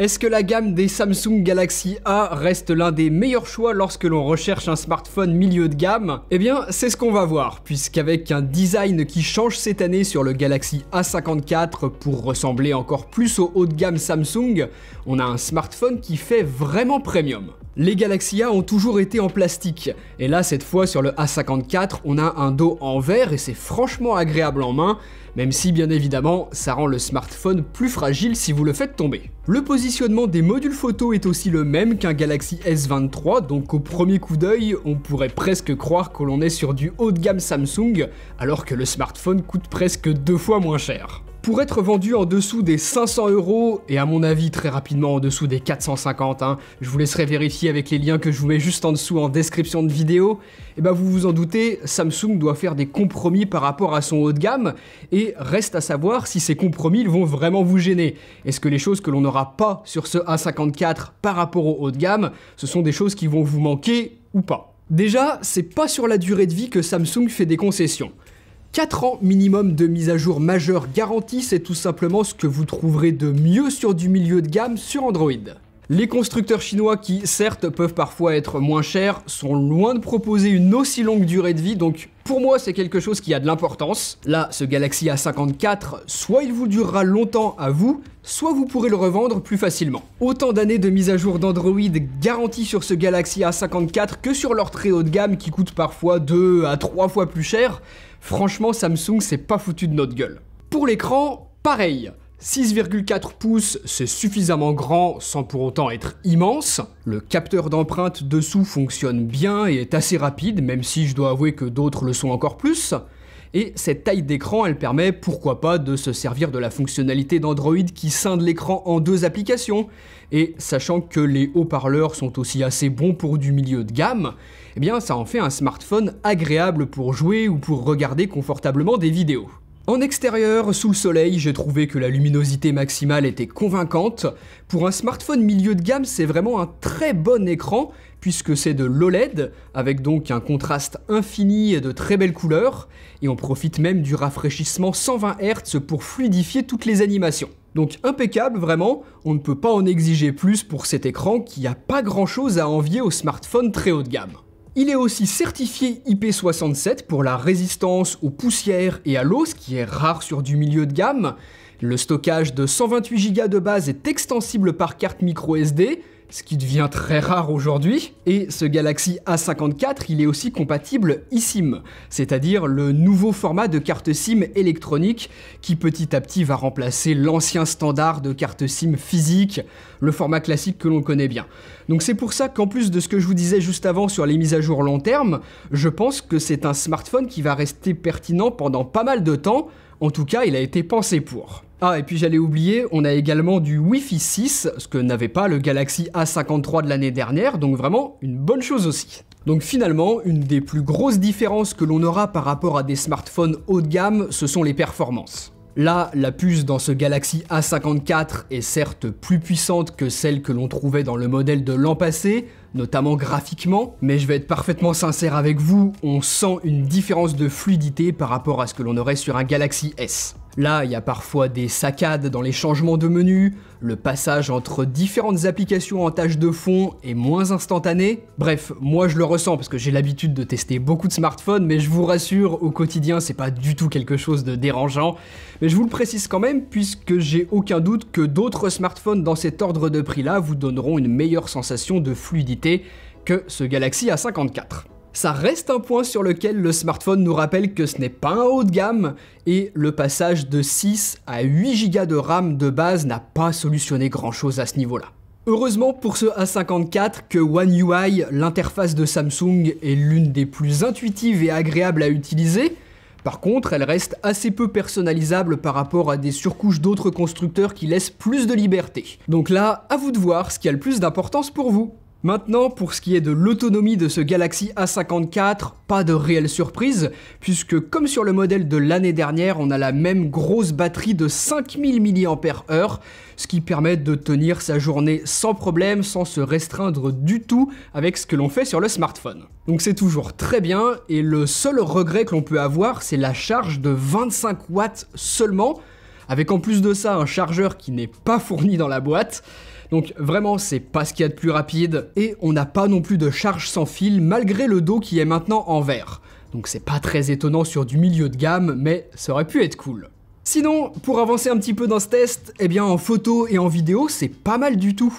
Est-ce que la gamme des Samsung Galaxy A reste l'un des meilleurs choix lorsque l'on recherche un smartphone milieu de gamme? Eh bien, c'est ce qu'on va voir, puisqu'avec un design qui change cette année sur le Galaxy A54 pour ressembler encore plus au haut de gamme Samsung, on a un smartphone qui fait vraiment premium. Les Galaxy A ont toujours été en plastique, et là cette fois sur le A54 on a un dos en verre et c'est franchement agréable en main, même si bien évidemment ça rend le smartphone plus fragile si vous le faites tomber. Le positionnement des modules photo est aussi le même qu'un Galaxy S23, donc au premier coup d'œil on pourrait presque croire que l'on est sur du haut de gamme Samsung, alors que le smartphone coûte presque 2 fois moins cher. Pour être vendu en dessous des 500 €, et à mon avis très rapidement en dessous des 450, je vous laisserai vérifier avec les liens que je vous mets juste en dessous en description de vidéo, et bah vous vous en doutez, Samsung doit faire des compromis par rapport à son haut de gamme, et reste à savoir si ces compromis ils vont vraiment vous gêner. Est-ce que les choses que l'on n'aura pas sur ce A54 par rapport au haut de gamme, ce sont des choses qui vont vous manquer ou pas? Déjà, c'est pas sur la durée de vie que Samsung fait des concessions. 4 ans minimum de mise à jour majeure garantie, c'est tout simplement ce que vous trouverez de mieux sur du milieu de gamme sur Android. Les constructeurs chinois qui, certes, peuvent parfois être moins chers, sont loin de proposer une aussi longue durée de vie, donc pour moi c'est quelque chose qui a de l'importance. Là, ce Galaxy A54, soit il vous durera longtemps à vous, soit vous pourrez le revendre plus facilement. Autant d'années de mise à jour d'Android garanties sur ce Galaxy A54 que sur leur très haut de gamme qui coûte parfois 2 à 3 fois plus cher. Franchement, Samsung s'est pas foutu de notre gueule. Pour l'écran, pareil. 6,4 pouces, c'est suffisamment grand sans pour autant être immense. Le capteur d'empreinte dessous fonctionne bien et est assez rapide, même si je dois avouer que d'autres le sont encore plus. Et cette taille d'écran, elle permet, pourquoi pas, de se servir de la fonctionnalité d'Android qui scinde l'écran en 2 applications. Et sachant que les haut-parleurs sont aussi assez bons pour du milieu de gamme, eh bien ça en fait un smartphone agréable pour jouer ou pour regarder confortablement des vidéos. En extérieur, sous le soleil, j'ai trouvé que la luminosité maximale était convaincante. Pour un smartphone milieu de gamme, c'est vraiment un très bon écran, puisque c'est de l'OLED, avec donc un contraste infini et de très belles couleurs, et on profite même du rafraîchissement 120 Hz pour fluidifier toutes les animations. Donc impeccable vraiment, on ne peut pas en exiger plus pour cet écran qui n'a pas grand chose à envier aux smartphones très haut de gamme. Il est aussi certifié IP67 pour la résistance aux poussières et à l'eau, ce qui est rare sur du milieu de gamme. Le stockage de 128 Go de base est extensible par carte micro SD, ce qui devient très rare aujourd'hui. Et ce Galaxy A54, il est aussi compatible eSIM, c'est-à-dire le nouveau format de carte SIM électronique qui petit à petit va remplacer l'ancien standard de carte SIM physique, le format classique que l'on connaît bien. Donc c'est pour ça qu'en plus de ce que je vous disais juste avant sur les mises à jour long terme, je pense que c'est un smartphone qui va rester pertinent pendant pas mal de temps. En tout cas, il a été pensé pour. Ah, et puis j'allais oublier, on a également du Wi-Fi 6, ce que n'avait pas le Galaxy A53 de l'année dernière, donc vraiment une bonne chose aussi. Donc finalement, une des plus grosses différences que l'on aura par rapport à des smartphones haut de gamme, ce sont les performances. Là, la puce dans ce Galaxy A54 est certes plus puissante que celle que l'on trouvait dans le modèle de l'an passé, notamment graphiquement, mais je vais être parfaitement sincère avec vous, on sent une différence de fluidité par rapport à ce que l'on aurait sur un Galaxy S. Là, il y a parfois des saccades dans les changements de menu, le passage entre différentes applications en tâche de fond est moins instantané. Bref, moi je le ressens parce que j'ai l'habitude de tester beaucoup de smartphones, mais je vous rassure, au quotidien c'est pas du tout quelque chose de dérangeant. Mais je vous le précise quand même, puisque j'ai aucun doute que d'autres smartphones dans cet ordre de prix-là vous donneront une meilleure sensation de fluidité que ce Galaxy A54. Ça reste un point sur lequel le smartphone nous rappelle que ce n'est pas un haut de gamme, et le passage de 6 à 8 Go de RAM de base n'a pas solutionné grand chose à ce niveau-là. Heureusement pour ce A54 que One UI, l'interface de Samsung, est l'une des plus intuitives et agréables à utiliser. Par contre, elle reste assez peu personnalisable par rapport à des surcouches d'autres constructeurs qui laissent plus de liberté. Donc là, à vous de voir ce qui a le plus d'importance pour vous. Maintenant, pour ce qui est de l'autonomie de ce Galaxy A54, pas de réelle surprise, puisque comme sur le modèle de l'année dernière, on a la même grosse batterie de 5000 mAh, ce qui permet de tenir sa journée sans problème, sans se restreindre du tout avec ce que l'on fait sur le smartphone. Donc c'est toujours très bien, et le seul regret que l'on peut avoir, c'est la charge de 25 watts seulement, avec en plus de ça un chargeur qui n'est pas fourni dans la boîte. Donc vraiment, c'est pas ce qu'il y a de plus rapide, et on n'a pas non plus de charge sans fil malgré le dos qui est maintenant en verre. Donc c'est pas très étonnant sur du milieu de gamme, mais ça aurait pu être cool. Sinon, pour avancer un petit peu dans ce test, eh bien en photo et en vidéo, c'est pas mal du tout.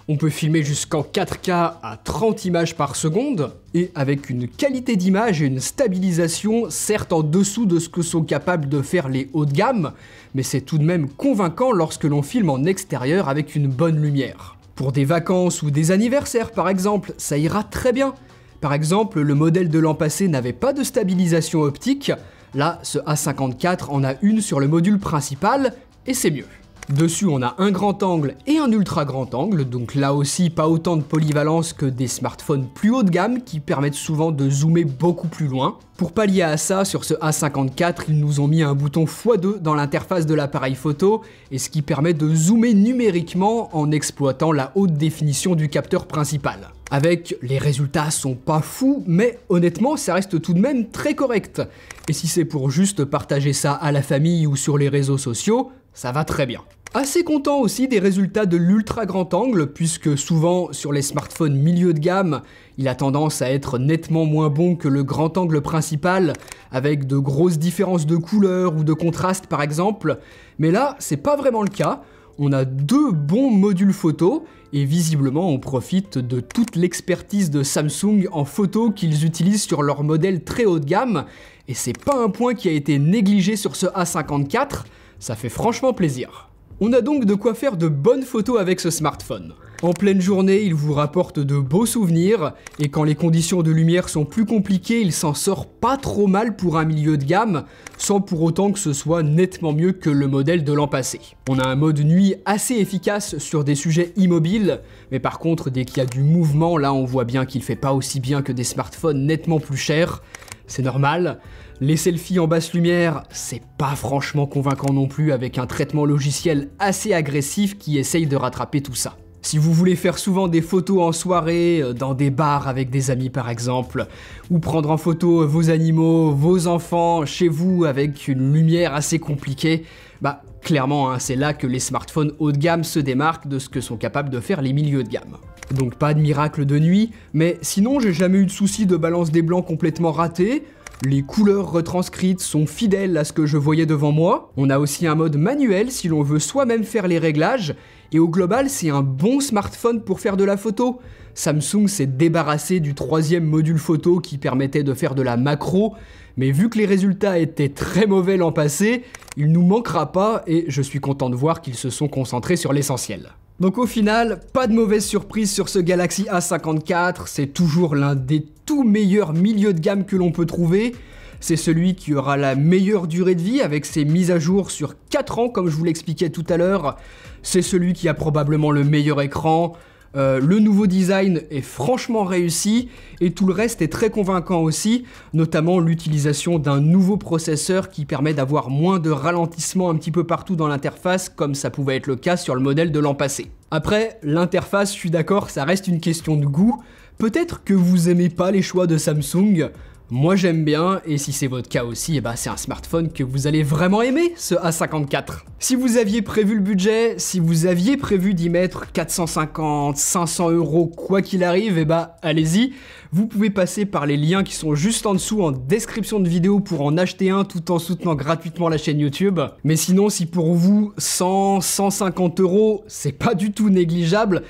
On peut filmer jusqu'en 4K à 30 images par seconde, et avec une qualité d'image et une stabilisation certes en dessous de ce que sont capables de faire les hauts de gamme, mais c'est tout de même convaincant lorsque l'on filme en extérieur avec une bonne lumière. Pour des vacances ou des anniversaires par exemple, ça ira très bien. Par exemple, le modèle de l'an passé n'avait pas de stabilisation optique. Là, ce A54 en a une sur le module principal, et c'est mieux. Dessus, on a un grand angle et un ultra grand angle, donc là aussi pas autant de polyvalence que des smartphones plus haut de gamme qui permettent souvent de zoomer beaucoup plus loin. Pour pallier à ça, sur ce A54, ils nous ont mis un bouton x2 dans l'interface de l'appareil photo, et ce qui permet de zoomer numériquement en exploitant la haute définition du capteur principal. Avec, les résultats sont pas fous, mais honnêtement, ça reste tout de même très correct. Et si c'est pour juste partager ça à la famille ou sur les réseaux sociaux, ça va très bien. Assez content aussi des résultats de l'ultra grand angle, puisque souvent sur les smartphones milieu de gamme, il a tendance à être nettement moins bon que le grand angle principal, avec de grosses différences de couleur ou de contraste par exemple. Mais là, c'est pas vraiment le cas. On a deux bons modules photo, et visiblement on profite de toute l'expertise de Samsung en photo qu'ils utilisent sur leur modèle très haut de gamme, et c'est pas un point qui a été négligé sur ce A54, ça fait franchement plaisir. On a donc de quoi faire de bonnes photos avec ce smartphone. En pleine journée, il vous rapporte de beaux souvenirs, et quand les conditions de lumière sont plus compliquées, il s'en sort pas trop mal pour un milieu de gamme, sans pour autant que ce soit nettement mieux que le modèle de l'an passé. On a un mode nuit assez efficace sur des sujets immobiles, mais par contre, dès qu'il y a du mouvement, là on voit bien qu'il fait pas aussi bien que des smartphones nettement plus chers. C'est normal. Les selfies en basse lumière, c'est pas franchement convaincant non plus avec un traitement logiciel assez agressif qui essaye de rattraper tout ça. Si vous voulez faire souvent des photos en soirée, dans des bars avec des amis par exemple, ou prendre en photo vos animaux, vos enfants, chez vous avec une lumière assez compliquée, bah clairement hein, c'est là que les smartphones haut de gamme se démarquent de ce que sont capables de faire les milieux de gamme. Donc pas de miracle de nuit, mais sinon j'ai jamais eu de souci de balance des blancs complètement ratés. Les couleurs retranscrites sont fidèles à ce que je voyais devant moi. On a aussi un mode manuel si l'on veut soi-même faire les réglages. Et au global, c'est un bon smartphone pour faire de la photo. Samsung s'est débarrassé du troisième module photo qui permettait de faire de la macro. Mais vu que les résultats étaient très mauvais l'an passé, il nous manquera pas et je suis content de voir qu'ils se sont concentrés sur l'essentiel. Donc au final, pas de mauvaise surprise sur ce Galaxy A54, c'est toujours l'un des tout meilleurs milieux de gamme que l'on peut trouver. C'est celui qui aura la meilleure durée de vie avec ses mises à jour sur 4 ans comme je vous l'expliquais tout à l'heure. C'est celui qui a probablement le meilleur écran. Le nouveau design est franchement réussi et tout le reste est très convaincant aussi, notamment l'utilisation d'un nouveau processeur qui permet d'avoir moins de ralentissement un petit peu partout dans l'interface comme ça pouvait être le cas sur le modèle de l'an passé. Après, l'interface, je suis d'accord, ça reste une question de goût. Peut-être que vous aimez pas les choix de Samsung. Moi j'aime bien, et si c'est votre cas aussi, c'est un smartphone que vous allez vraiment aimer, ce A54. Si vous aviez prévu le budget, si vous aviez prévu d'y mettre 450, 500 €, quoi qu'il arrive, allez-y. Vous pouvez passer par les liens qui sont juste en dessous en description de vidéo pour en acheter un tout en soutenant gratuitement la chaîne YouTube. Mais sinon, si pour vous, 100, 150 €, c'est pas du tout négligeable,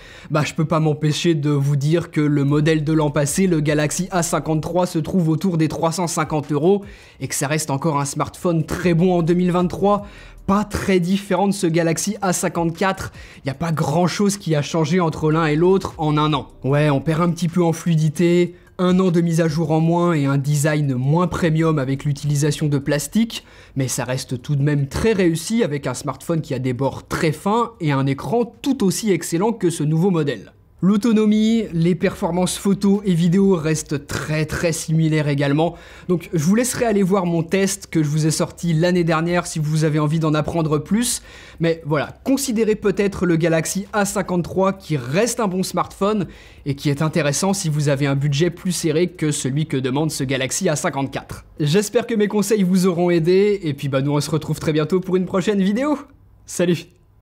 je peux pas m'empêcher de vous dire que le modèle de l'an passé, le Galaxy A53, se trouve autour des 350 € et que ça reste encore un smartphone très bon en 2023. Pas très différent de ce Galaxy A54, y a pas grand chose qui a changé entre l'un et l'autre en un an. Ouais, on perd un petit peu en fluidité, un an de mise à jour en moins et un design moins premium avec l'utilisation de plastique, mais ça reste tout de même très réussi avec un smartphone qui a des bords très fins et un écran tout aussi excellent que ce nouveau modèle. L'autonomie, les performances photo et vidéo restent très similaires également, donc je vous laisserai aller voir mon test que je vous ai sorti l'année dernière si vous avez envie d'en apprendre plus, mais voilà, considérez peut-être le Galaxy A53 qui reste un bon smartphone et qui est intéressant si vous avez un budget plus serré que celui que demande ce Galaxy A54. J'espère que mes conseils vous auront aidé, et puis nous on se retrouve très bientôt pour une prochaine vidéo. Salut!